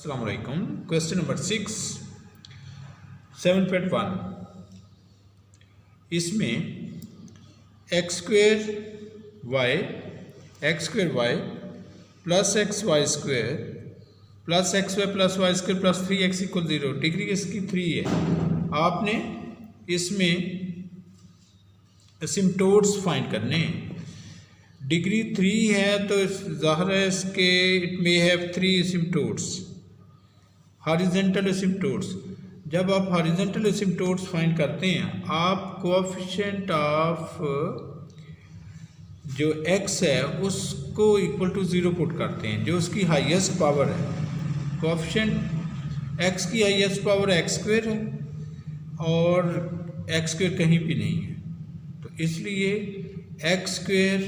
अस्सलाम वालेकुम। Question number 6 7.1 इसमें x square y plus x y square plus x y plus y square plus 3x equal 0 degree इसकी 3 है। आपने इसमें एसिम्प्टोट्स फाइंड करने हैं। डिग्री 3 है तो ज़ाहिर है इसके it may have 3 asymptotes, horizontal asymptotes. जब आप हॉरिजॉन्टल एसिम्प्टोट्स फाइंड करते हैं आप कोएफिशिएंट ऑफ जो x है उसको इक्वल टू 0 पुट करते हैं, जो उसकी हाईएस्ट पावर है। कोएफिशिएंट x की हाईएस्ट पावर x स्क्वेयर है और x स्क्वेयर कहीं भी नहीं है, तो इसलिए x स्क्वेयर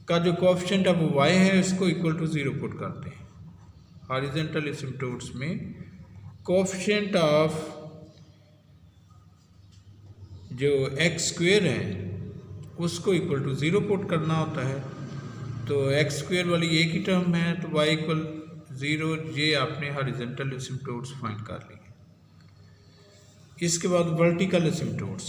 का जो कोएफिशिएंट ऑफ y है उसको इक्वल टू 0 पुट करते हैं। हॉरिजॉन्टल एसिम्प्टोट्स में कोएफिशिएंट ऑफ जो x स्क्वेयर है उसको इक्वल टू 0 पुट करना होता है। तो x स्क्वेयर वाली एक ही टर्म है तो y इक्वल 0, ये आपने हॉरिजॉन्टल एसिम्प्टोट्स फाइंड कर लिए। इसके बाद वर्टिकल एसिम्प्टोट्स।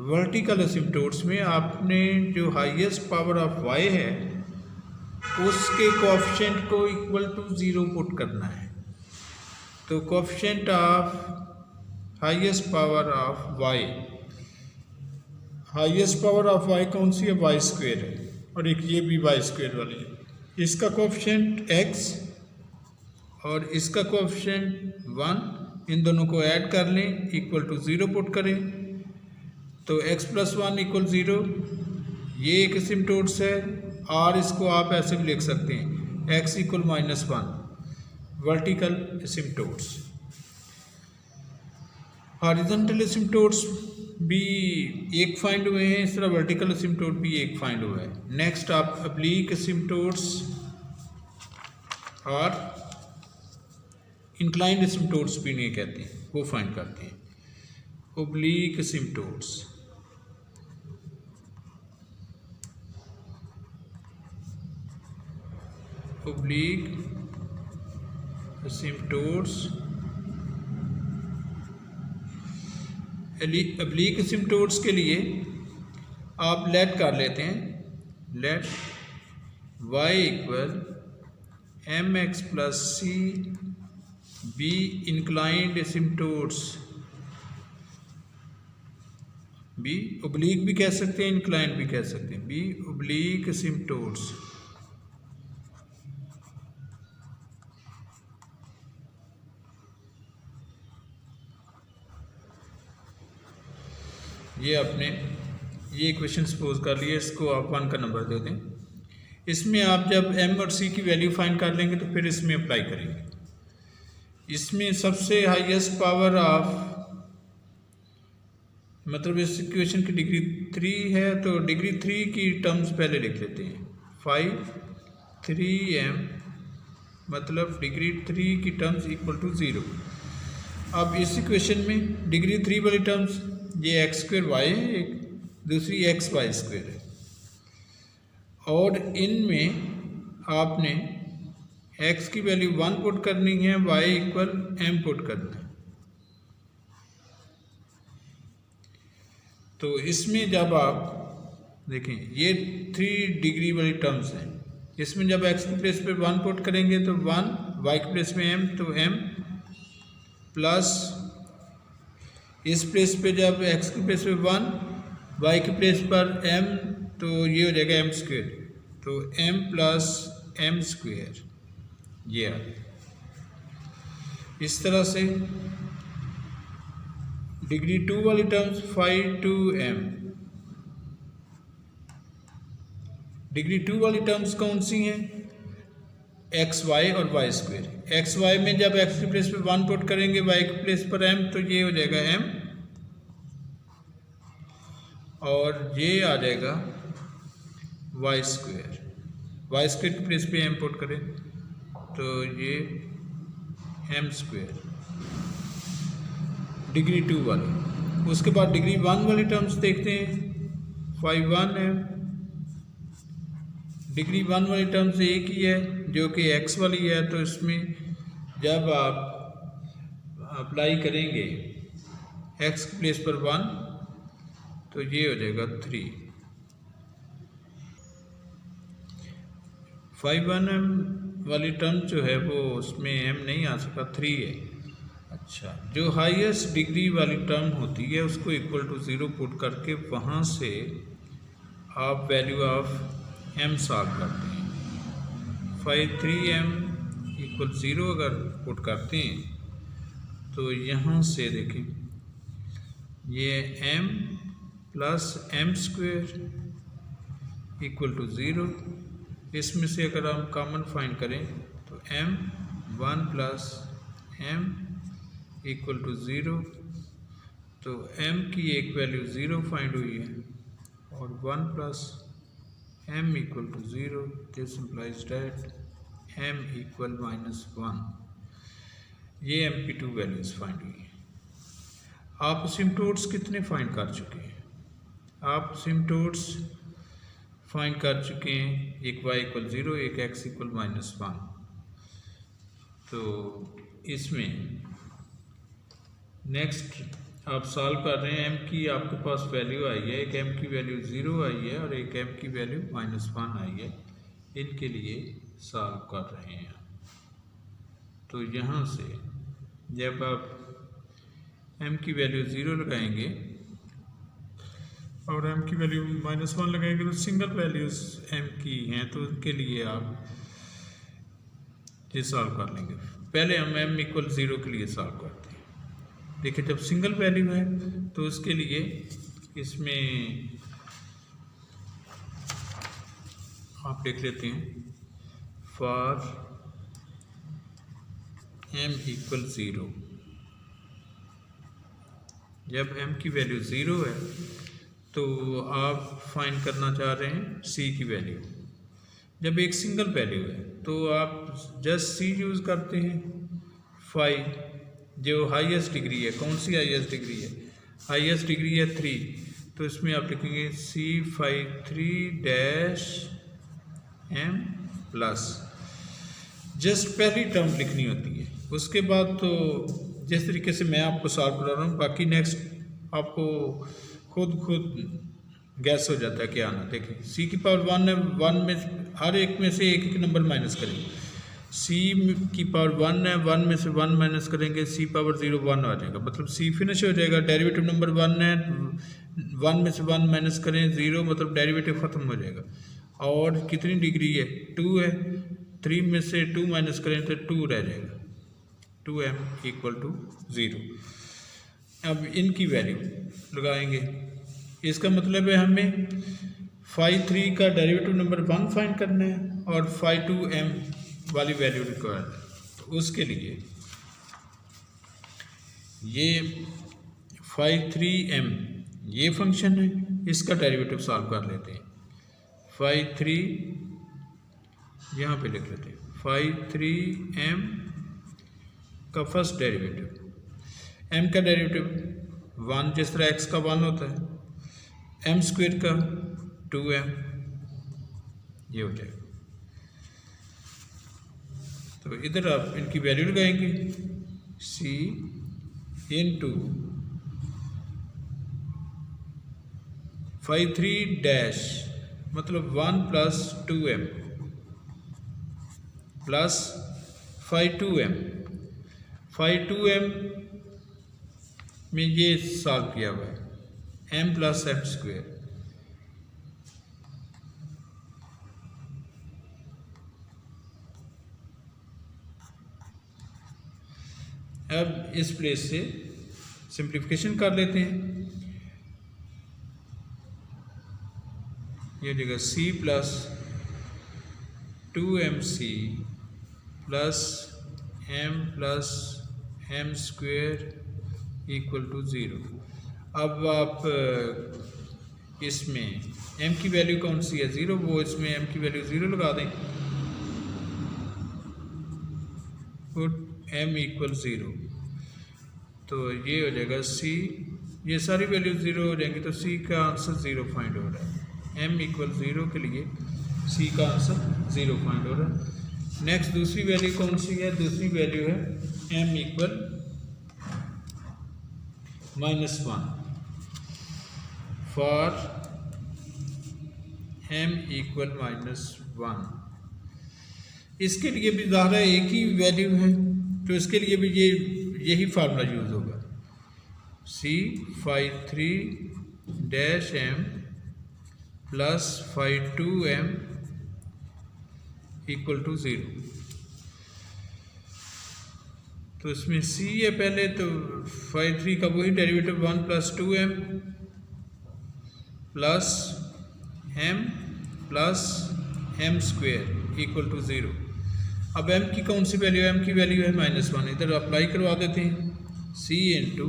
वर्टिकल एसिम्प्टोट्स में आपने जो हाईएस्ट पावर ऑफ y है उसके कोएफिशिएंट को इक्वल टू 0 पुट करना है। तो coefficient of highest power of y, highest power of y कौन सी है? y स्क्वेयर है और एक ये भी y स्क्वेयर वाली है। इसका कोएफिशिएंट x और इसका कोएफिशिएंट 1, इन दोनों को ऐड कर लें, इक्वल टू 0 पुट करें तो x प्लस 1 इक्वल 0। ये एक एसिम्प्टोट्स है और इसको आप ऐसे भी लिख सकते हैं x equal -1। Vertical asymptotes. Horizontal asymptotes भी एक फाइंड हुए हैं, इस तरह वर्टिकल एसिम्प्टोट भी एक फाइंड हुआ है। नेक्स्ट आप ऑब्लीक एसिम्प्टोट्स और इंक्लाइंड एसिम्प्टोट्स भी नहीं कहते हैं, वो फाइंड करते हैं। Oblique asymptotes, oblique asymptotes. Oblique asymptotes के लिए आप लेट कर लेते हैं, let y equal mx plus c be inclined asymptotes. Be oblique भी कह सकते हैं, इंक्लाइंड भी कह सकते हैं। Be oblique asymptotes. ये आपने ये इक्वेशन सपोज कर लिया, इसको आप 1 का नंबर दे दें। इसमें आप जब m और c की वैल्यू फाइंड कर लेंगे तो फिर इसमें अप्लाई करेंगे। इसमें सबसे हाईएस्ट पावर ऑफ, मतलब इस इक्वेशन की डिग्री 3 है तो डिग्री 3 की टर्म्स पहले लिख लेते हैं। 5 3m मतलब डिग्री 3 की टर्म्स इक्वल टू 0। अब इस इक्वेशन में डिग्री 3 वाली टर्म्स ये एक्स स्क्वेयर वाई है, एक दूसरी एक्स वाई स्क्वेयर है, और इनमें आपने एक्स की वैल्यू 1 पुट करनी है, वाई इक्वल m पुट करना है। तो इसमें जब आप देखें ये 3 डिग्री वाली टर्म्स हैं, इसमें जब x की प्लेस पे 1 पुट करेंगे तो 1, y की प्लेस में m तो m प्लस इस प्लेस पे जब x की प्लेस पे 1, y की प्लेस पर m तो ये हो जाएगा m स्क्वेयर, तो m प्लस m स्क्वेयर ये आ गया। इस तरह से डिग्री 2 वाली टर्म्स 5 2m। डिग्री 2 वाली टर्म्स कौन सी हैं? एक्स वाई और वाई स्क्वेयर। एक्स वाई में जब एक्स की प्लेस पे 1 पुट करेंगे, वाई की प्लेस पर m तो ये हो जाएगा m, और ये आ जाएगा वाई स्क्वेयर। वाई स्क्वेयर की प्लेस पे m पुट करें तो ये m स्क्वेयर डिग्री 2 वाली। उसके बाद डिग्री 1 वाली टर्म्स देखते हैं। 5 1m डिग्री 1 वाली टर्म्स एक ही है जो कि x वाली है, तो इसमें जब आप अप्लाई करेंगे x की प्लेस पर 1 तो ये हो जाएगा 3। 5/1m वाली टर्म जो है वो उसमें m नहीं आ सका, 3 है। अच्छा, जो हाईएस्ट डिग्री वाली टर्म होती है उसको इक्वल टू 0 पुट करके वहाँ से आप वैल्यू ऑफ m सॉल्व करते हैं। 5/3m इक्वल 0 अगर पुट करते हैं तो यहाँ से देखें ये m plus m square equal to 0। इसमें से अगर हम कॉमन फाइंड करें तो m 1 plus m equal to 0, तो m की एक वैल्यू 0 फाइंड हुई है और 1 plus m equal to 0, this implies that m equal -1। ये m की 2 वैल्यूज फाइंड हुई है। आप असिम्प्टोट्स कितने फाइंड कर चुके हैं? आप असिम्प्टोट्स फाइंड कर चुके हैं, एक y इक्वल 0, एक x इक्वल -1। तो इसमें नेक्स्ट आप सॉल्व कर रहे हैं, m की आपके पास वैल्यू आई है, एक m की वैल्यू 0 आई है और एक m की वैल्यू -1 आई है। इनके लिए सॉल्व कर रहे हैं। तो यहाँ से जब आप m की वैल्यू 0 लगाएंगे और m की वैल्यू -1 लगाएंगे तो सिंगल वैल्यूज m की हैं, तो उनके लिए आप ये सॉल्व कर लेंगे। पहले हम m इक्वल 0 के लिए सॉल्व करते हैं। देखिए, जब सिंगल वैल्यू है तो उसके लिए इसमें आप लिख लेते हैं फॉर m इक्वल 0। जब m की वैल्यू 0 है तो आप फाइंड करना चाह रहे हैं c की वैल्यू। जब एक सिंगल वैल्यू है तो आप जस्ट c यूज़ करते हैं। 5 जो हाईएस्ट डिग्री है, कौन सी हाईएस्ट डिग्री है? हाईएस्ट डिग्री है 3, तो इसमें आप लिखेंगे C53-m प्लस, जस्ट पहली टर्म लिखनी होती है। उसके बाद तो जिस तरीके से मैं आपको सॉल्व करा रहा हूँ, बाकी नेक्स्ट आपको खुद गैस हो जाता है क्या आना। देखिए, c की पावर 1 है, 1 में हर एक में से एक नंबर माइनस करेंगे। c की पावर 1 है, 1 में से 1 माइनस करेंगे, c पावर 0 1 आ जाएगा, मतलब c फिनिश हो जाएगा। डेरिवेटिव नंबर 1 है, 1 में से 1 माइनस करें 0, मतलब डेरिवेटिव ख़त्म हो जाएगा। और कितनी डिग्री है? 2 है, 3 में से 2 माइनस करें तो 2 रह जाएगा, 2m इक्वल टू 0। अब इनकी वैल्यू लगाएंगे। इसका मतलब है हमें 5/3 का डेरिवेटिव नंबर 1 फाइंड करना है और 5/2m वाली वैल्यू रिक्वायर्ड है। तो उसके लिए ये 5/3m ये फंक्शन है, इसका डेरिवेटिव सॉल्व कर लेते हैं। 5/3 यहाँ पे लिख लेते हैं, 5/3m का फर्स्ट डेरिवेटिव, m का डेरिवेटिव 1 जिस तरह x का 1 होता है, m स्क्वायर का 2m, ये हो जाएगा। तो इधर आप इनकी वैल्यू लगाएंगे, c इंटू 5/3 डैश मतलब 1 plus 2m plus 5/2m। 5/2m में ये सॉल्व किया हुआ है, m प्लस m स्क्वायर। अब इस प्लेस से सिंप्लीफिकेशन कर लेते हैं। ये जगह c plus 2mc plus m plus m square equal to 0। अब आप इसमें m की वैल्यू कौन सी है? 0, वो इसमें m की वैल्यू 0 लगा दें, पुट m इक्वल 0। तो ये हो जाएगा c, ये सारी वैल्यू 0 हो जाएंगी, तो c का आंसर 0 फाइंड हो रहा है। m इक्वल 0 के लिए c का आंसर 0 फाइंड हो रहा है। नेक्स्ट दूसरी वैल्यू कौन सी है? दूसरी वैल्यू है m equal -1 for m equal -1। इसके लिए भी ज़ाहिर है एक ही वैल्यू है, तो इसके लिए भी यही फार्मूला यूज़ होगा, c phi 3 dash m plus phi 2m equal to 0। तो इसमें c है पहले, तो phi 3 का वही derivative 1 plus 2m plus m plus m square equal to 0। अब m की कौन सी वैल्यू है? m की वैल्यू है -1। इधर अप्लाई करवा देते हैं, c इंटू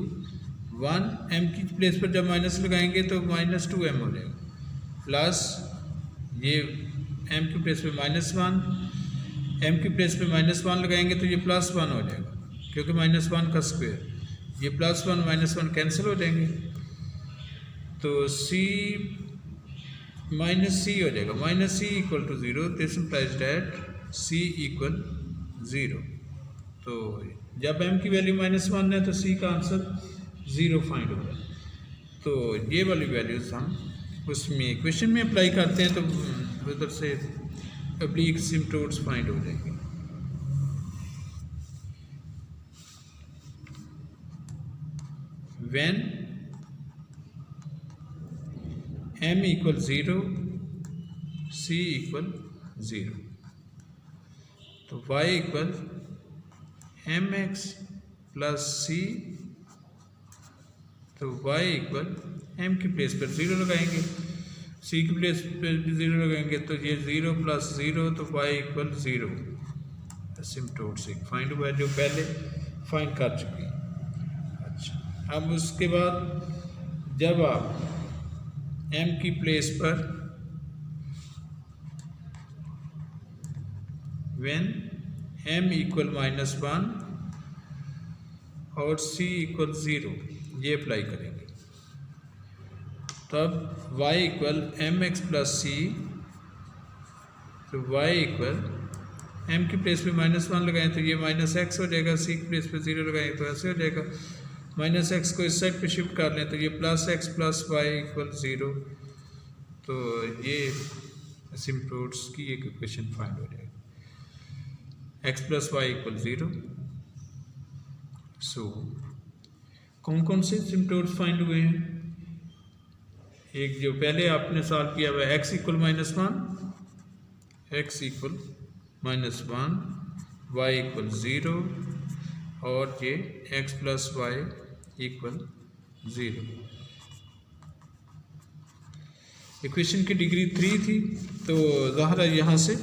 1, m की प्लेस पर जब माइनस लगाएंगे तो -2m हो जाएगा, प्लस ये m की प्लेस पे -1, m की प्लेस पे -1 लगाएंगे तो ये +1 हो जाएगा, क्योंकि -1 का स्क्वायर, ये +1 -1 कैंसिल हो जाएंगे, तो c हो जाएगा, -c equal to 0। This implies that c equal 0। तो जब m की वैल्यू -1 है तो c का आंसर 0 फाइंड होगा। तो ये वाली वैल्यूज हम उसमें इक्वेशन में अप्लाई करते हैं, तो उधर से ऑब्लिक सिम्पटोड्स फाइंड हो जाएंगे। When m equal 0 c equal 0, तो y equal mx plus c, तो y इक्वल m की प्लेस पर 0 लगाएंगे, c की प्लेस पर भी 0 लगाएंगे, तो ये 0 प्लस 0, तो y इक्वल 0। सिम्पटोड से फाइंड हुआ जो पहले फाइंड कर चुके हैं। अच्छा, अब उसके बाद जब आप m की प्लेस पर व्हेन m इक्वल -1 और c इक्वल 0 ये अप्लाई करेंगे, तब y equal mx plus c, तो y इक्वल m की प्लेस पे -1 लगाएं तो ये -x हो जाएगा, c की प्लेस पे 0 लगाएं तो ऐसे हो जाएगा, -x को इस साइड पे शिफ्ट कर लें तो ये +x प्लस y इक्वल 0। तो ये सिम्पटोड्स की एक इक्वेशन फाइंड हो जाएगी, x प्लस वाई इक्वल 0। सो कौन कौन से सिम्पटोड्स फाइंड हुए हैं? एक जो पहले आपने सॉल्व किया हुआ x equal -1, x equal -1, y equal 0 और ये x plus y equal 0। Equation की डिग्री 3 थी, तो ज़ाहिर है यहाँ से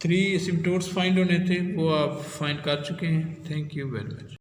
3 सिम्पटोड्स फाइंड होने थे, वो आप फाइंड कर चुके हैं। Thank you very much.